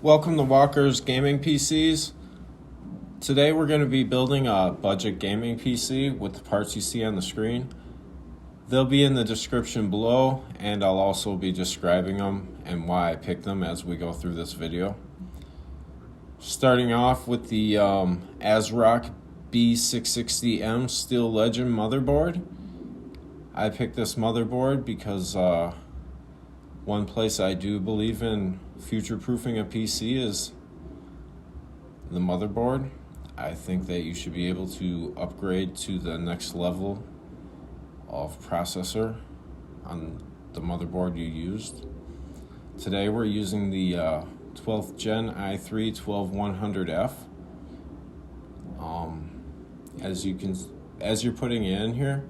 Welcome to Walker's Gaming PCs. Today we're going to be building a budget gaming PC with the parts you see on the screen. They'll be in the description below, and I'll also be describing them and why I picked them as we go through this video. Starting off with the Asrock B660m Steel Legend motherboard. I picked this motherboard because one place I do believe in future-proofing a PC is the motherboard. I think that you should be able to upgrade to the next level of processor on the motherboard you used. Today we're using the 12th Gen i3 12100F. As you're putting it in here,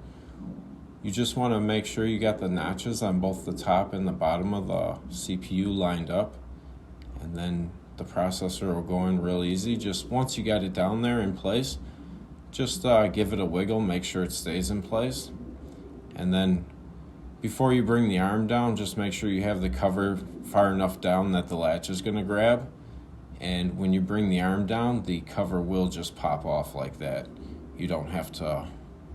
you just want to make sure you got the notches on both the top and the bottom of the CPU lined up, and then the processor will go in real easy. Just once you got it down there in place, just give it a wiggle, make sure it stays in place. And then before you bring the arm down, just make sure you have the cover far enough down that the latch is going to grab. And when you bring the arm down, the cover will just pop off like that. You don't have to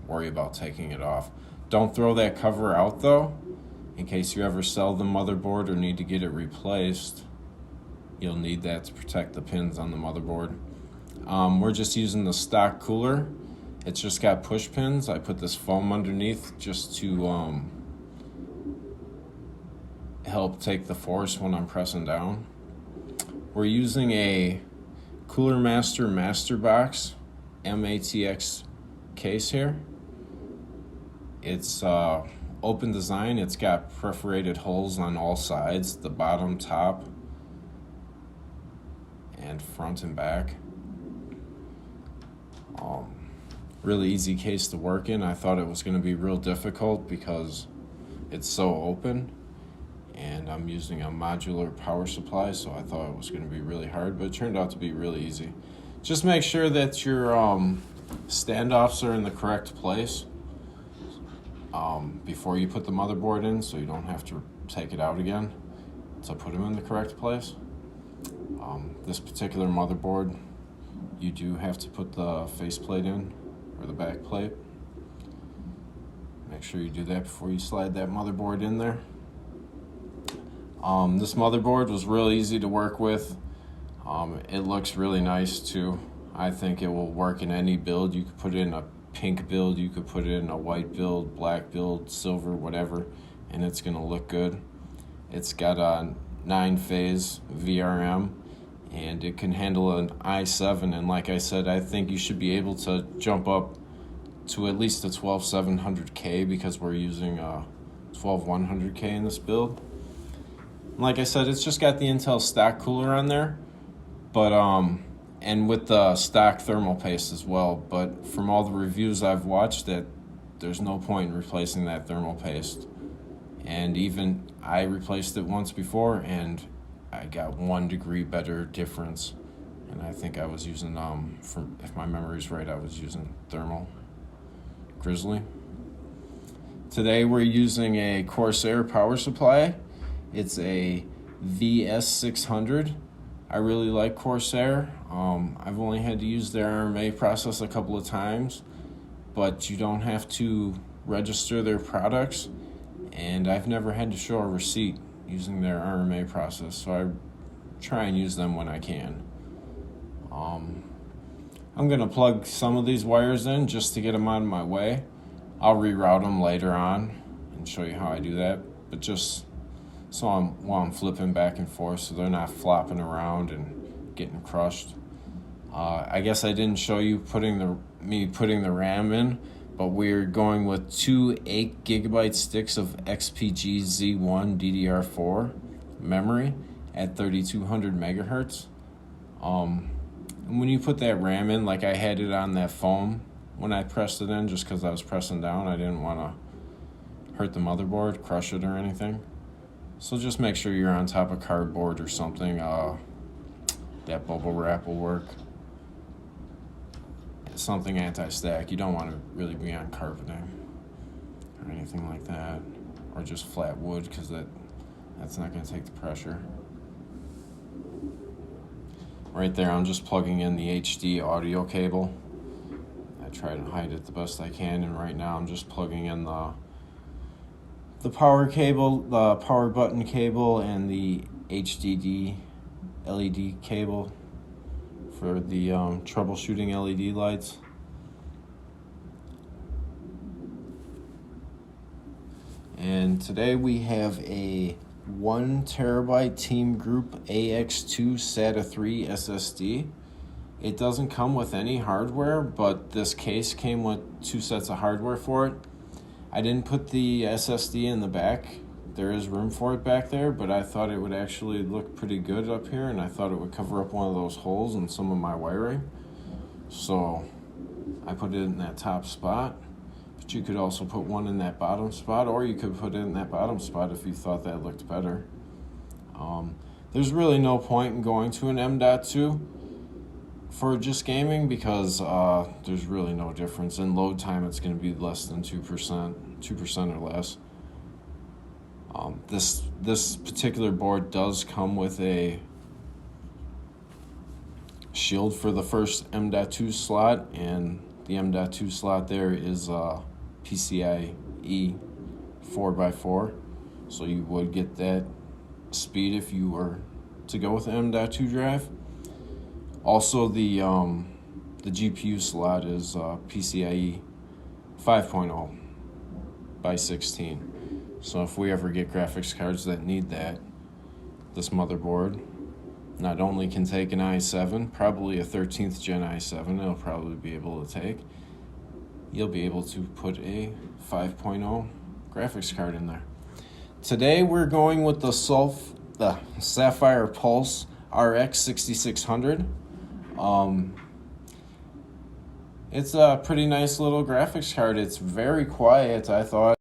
worry about taking it off. Don't throw that cover out though, in case you ever sell the motherboard or need to get it replaced. You'll need that to protect the pins on the motherboard. We're just using the stock cooler. It's just got push pins. I put this foam underneath just to help take the force when I'm pressing down. We're using a Cooler Master MasterBox MATX case here. It's open design. It's got perforated holes on all sides, the bottom, top, and front and back. Really easy case to work in. I thought it was going to be real difficult because it's so open, and I'm using a modular power supply, so I thought it was going to be really hard, but it turned out to be really easy. Just make sure that your standoffs are in the correct place before you put the motherboard in, so you don't have to take it out again to put them in the correct place. This particular motherboard, you do have to put the faceplate in, or the back plate. Make sure you do that before you slide that motherboard in there. This motherboard was real easy to work with. It looks really nice too. I think it will work in any build. You could put it in a pink build, you could put it in a white build, black build, silver, whatever, and it's gonna look good. It's got a 9-phase VRM, and it can handle an i7, and like I said, I think you should be able to jump up to at least a 12700K because we're using a 12100K in this build. Like I said, it's just got the Intel stock cooler on there, but and with the stock thermal paste as well. But from all the reviews I've watched, that there's no point in replacing that thermal paste. And even I replaced it once before, and I got 1 degree better difference. And I think I was using, if my memory's right, I was using thermal Grizzly. Today we're using a Corsair power supply. It's a VS600. I really like Corsair. I've only had to use their RMA process a couple of times, but you don't have to register their products, and I've never had to show a receipt using their RMA process, so I try and use them when I can. I'm going to plug some of these wires in just to get them out of my way. I'll reroute them later on and show you how I do that, but just so while I'm flipping back and forth so they're not flopping around and getting crushed. I guess I didn't show you putting the RAM in, but we're going with 2 8GB sticks of XPG Z1 DDR4 Memory at 3200 megahertz. And when you put that RAM in, like I had it on that foam when I pressed it in, just because I was pressing down, I didn't want to hurt the motherboard, crush it or anything. So just make sure you're on top of cardboard or something. That bubble wrap will work. Something anti-stack. You don't want to really be on carpeting or anything like that, or just flat wood, because that's not going to take the pressure. Right there, I'm just plugging in the HD audio cable. I try to hide it the best I can, and right now I'm just plugging in the power cable, the power button cable, and the HDD LED cable for the troubleshooting LED lights. And today we have a 1TB Team Group AX2 SATA 3 SSD. It doesn't come with any hardware, but this case came with 2 sets of hardware for it. I didn't put the SSD in the back. There is room for it back there, but I thought it would actually look pretty good up here, and I thought it would cover up one of those holes in some of my wiring. So I put it in that top spot, but you could also put one in that bottom spot, or you could put it in that bottom spot if you thought that looked better. There's really no point in going to an M.2 for just gaming because there's really no difference. In load time, it's going to be less than 2% or less. This particular board does come with a shield for the first M.2 slot, and the M.2 slot there is PCIe 4x4, so you would get that speed if you were to go with the M.2 drive. Also, the GPU slot is PCIe 5.0 by 16. So if we ever get graphics cards that need that, this motherboard not only can take an i7, probably a 13th gen i7, it'll probably be able to take. You'll be able to put a 5.0 graphics card in there. Today we're going with the Sapphire Pulse RX 6600. It's a pretty nice little graphics card. It's very quiet, I thought.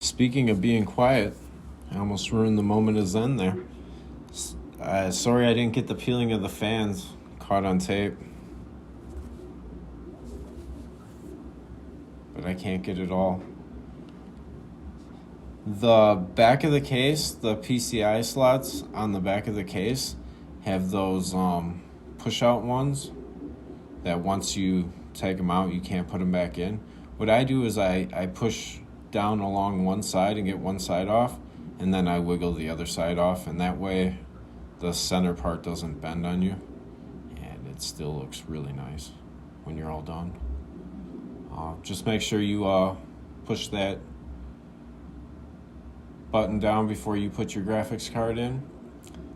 Speaking of being quiet, I almost ruined the moment of zen there. Sorry I didn't get the peeling of the fans caught on tape. But I can't get it all. The back of the case, the PCI slots on the back of the case have those push-out ones that once you take them out, you can't put them back in. What I do is I push down along one side and get one side off, and then I wiggle the other side off, and that way the center part doesn't bend on you, and it still looks really nice when you're all done. Just make sure you push that button down before you put your graphics card in.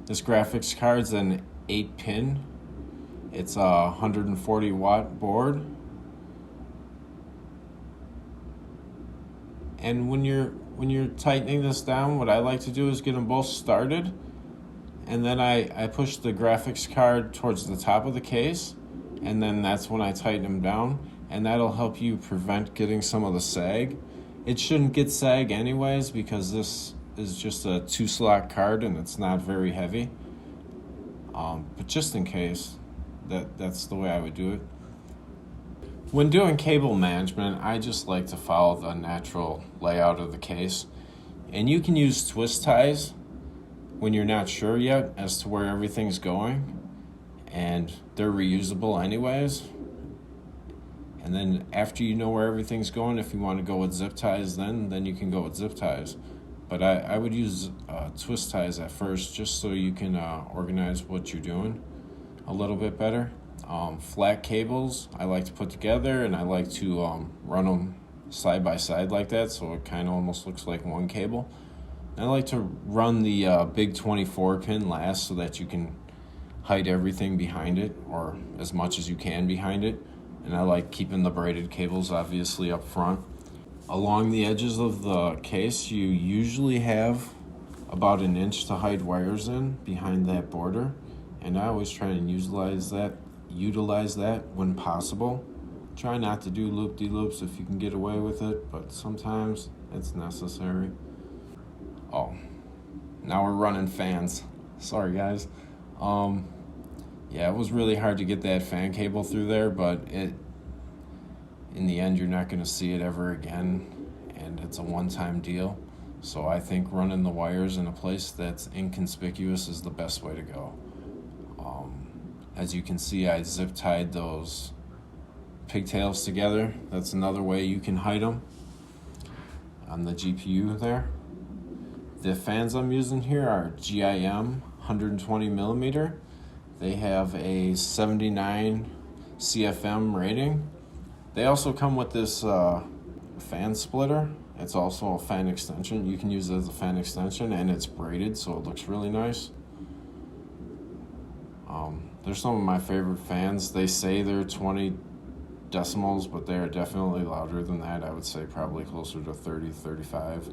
This graphics card's an 8-pin. It's a 140 watt board. And when you're tightening this down, what I like to do is get them both started, and then I push the graphics card towards the top of the case, and then that's when I tighten them down, and that'll help you prevent getting some of the sag. It shouldn't get sag anyways because this is just a 2-slot card and it's not very heavy. But just in case, that's the way I would do it. When doing cable management, I just like to follow the natural layout of the case. And you can use twist ties when you're not sure yet as to where everything's going. And they're reusable anyways. And then after you know where everything's going, if you want to go with zip ties then you can go with zip ties. But I would use twist ties at first just so you can organize what you're doing a little bit better. Flat cables I like to put together, and I like to run them side by side like that, so it kind of almost looks like one cable. And I like to run the big 24 pin last so that you can hide everything behind it, or as much as you can behind it. And I like keeping the braided cables obviously up front. Along the edges of the case, you usually have about an inch to hide wires in behind that border, and I always try and utilize that when possible. Try not to do loop-de-loops if you can get away with it, but sometimes it's necessary. Oh, now we're running fans. Sorry guys. Yeah, it was really hard to get that fan cable through there, but in the end you're not going to see it ever again, and it's a one-time deal. So I think running the wires in a place that's inconspicuous is the best way to go. As you can see, I zip tied those pigtails together. That's another way you can hide them on the GPU there. The fans I'm using here are GIM 120mm. They have a 79 CFM rating. They also come with this fan splitter. It's also a fan extension. You can use it as a fan extension, and it's braided, so it looks really nice. They're some of my favorite fans. They say they're 20 decimals, but they're definitely louder than that. I would say probably closer to 30, 35.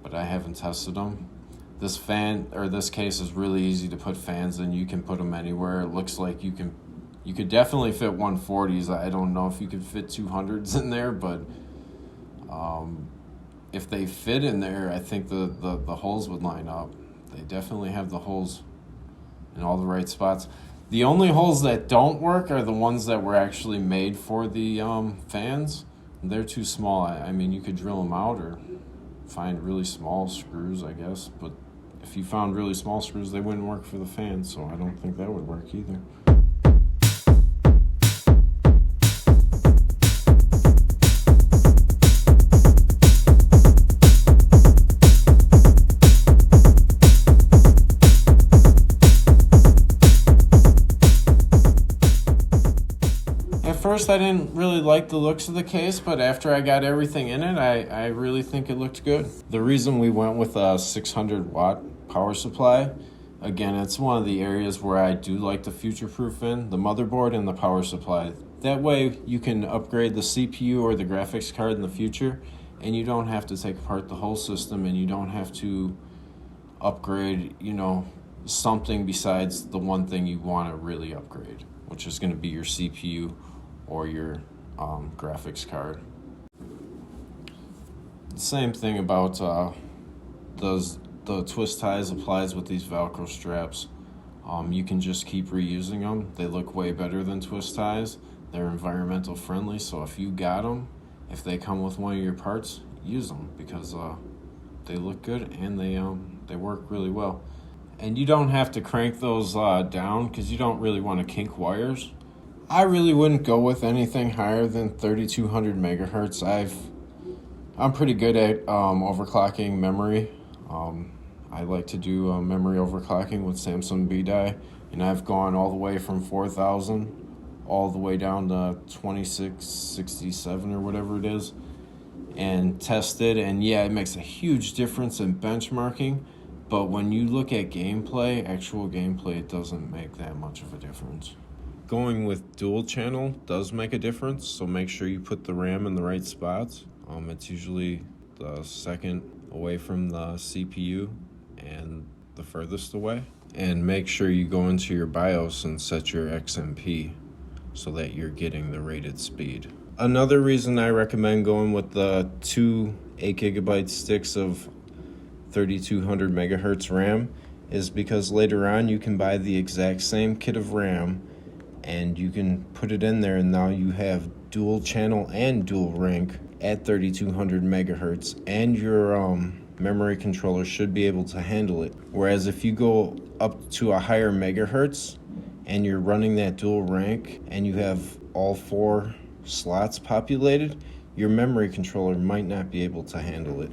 But I haven't tested them. This fan, or this case, is really easy to put fans in. You can put them anywhere. It looks like you could definitely fit 140s. I don't know if you could fit 200s in there, but if they fit in there, I think the holes would line up. They definitely have the holes in all the right spots. The only holes that don't work are the ones that were actually made for the fans. They're too small. I mean, you could drill them out or find really small screws, I guess. But if you found really small screws, they wouldn't work for the fans, so I don't think that would work either. First, I didn't really like the looks of the case, but after I got everything in it, I really think it looked good. The reason we went with a 600-watt power supply, again, it's one of the areas where I do like to future-proof in, the motherboard and the power supply. That way, you can upgrade the CPU or the graphics card in the future, and you don't have to take apart the whole system, and you don't have to upgrade, something besides the one thing you want to really upgrade, which is going to be your CPU or your graphics card. The same thing about the twist ties applies with these Velcro straps. You can just keep reusing them. They look way better than twist ties. They're environmental friendly, so if you got them, if they come with one of your parts, use them because they look good and they work really well. And you don't have to crank those down because you don't really want to kink wires. I really wouldn't go with anything higher than 3200 megahertz. I'm pretty good at overclocking memory. I like to do memory overclocking with Samsung B-Die, and I've gone all the way from 4000 all the way down to 2667 or whatever it is, and tested, and yeah, it makes a huge difference in benchmarking, but when you look at gameplay, actual gameplay, it doesn't make that much of a difference. Going with dual channel does make a difference, so make sure you put the RAM in the right spots. It's usually the second away from the CPU and the furthest away. And make sure you go into your BIOS and set your XMP so that you're getting the rated speed. Another reason I recommend going with the 2 8GB sticks of 3200 megahertz RAM is because later on you can buy the exact same kit of RAM and you can put it in there, and now you have dual channel and dual rank at 3200 megahertz, and your memory controller should be able to handle it. Whereas if you go up to a higher megahertz and you're running that dual rank and you have all 4 slots populated, your memory controller might not be able to handle it.